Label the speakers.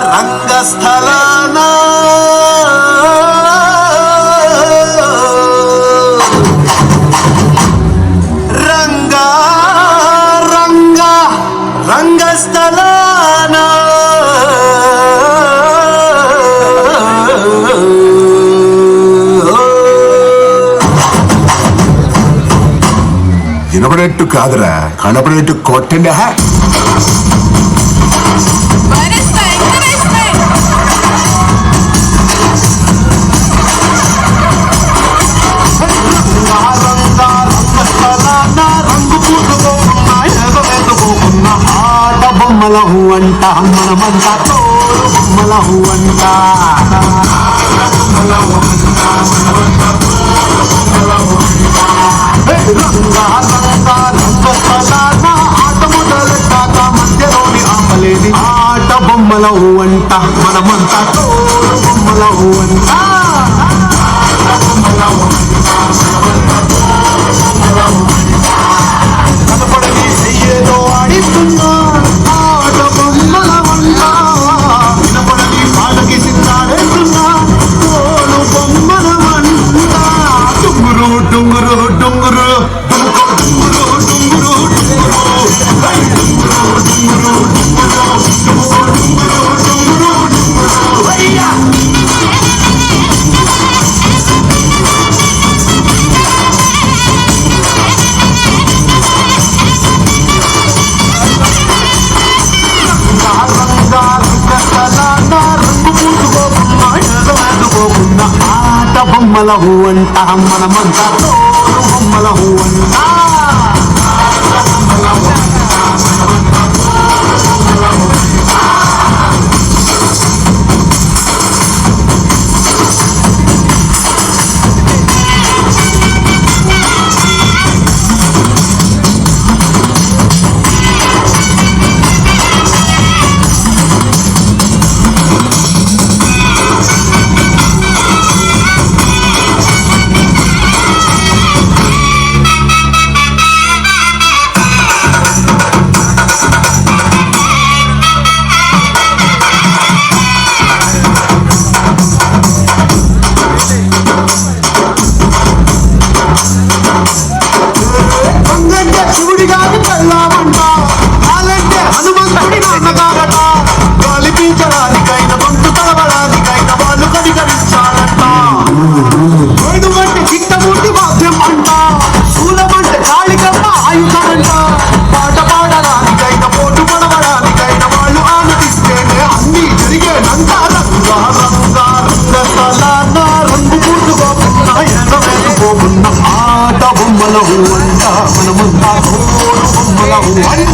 Speaker 1: రంగస్థలాన రంగా రంగా రంగస్థలాన
Speaker 2: వినపడేట్టు కాదురా, కనపడేట్టు కొట్టండి.
Speaker 1: బొమ్మలహు అంట మనమంతా తోడు బొమ్మలహు అంట ఆట మొదలెట్టాక మధ్యలోని ఆపలేని ఆట బొమ్మలహు అంట మనమంతా తోడు బొమ్మలహు అంట కనపడని చెయ్యేదో ఆడిస్తున్నా ఆట బొమ్మల వంట వినపడని పాటకి సిద్ధాడేస్తున్నా తోడు బొమ్మల వంట డుంగురు డుంగురు డుంగురు డుంగురు డుంగురు ఆట బొమ్మలహు అంట మనమంతా తోడు బొమ్మలహు అంట ఆట బొమ్మలహు అంట మనమంతా తోడు బొమ్మలహు అంట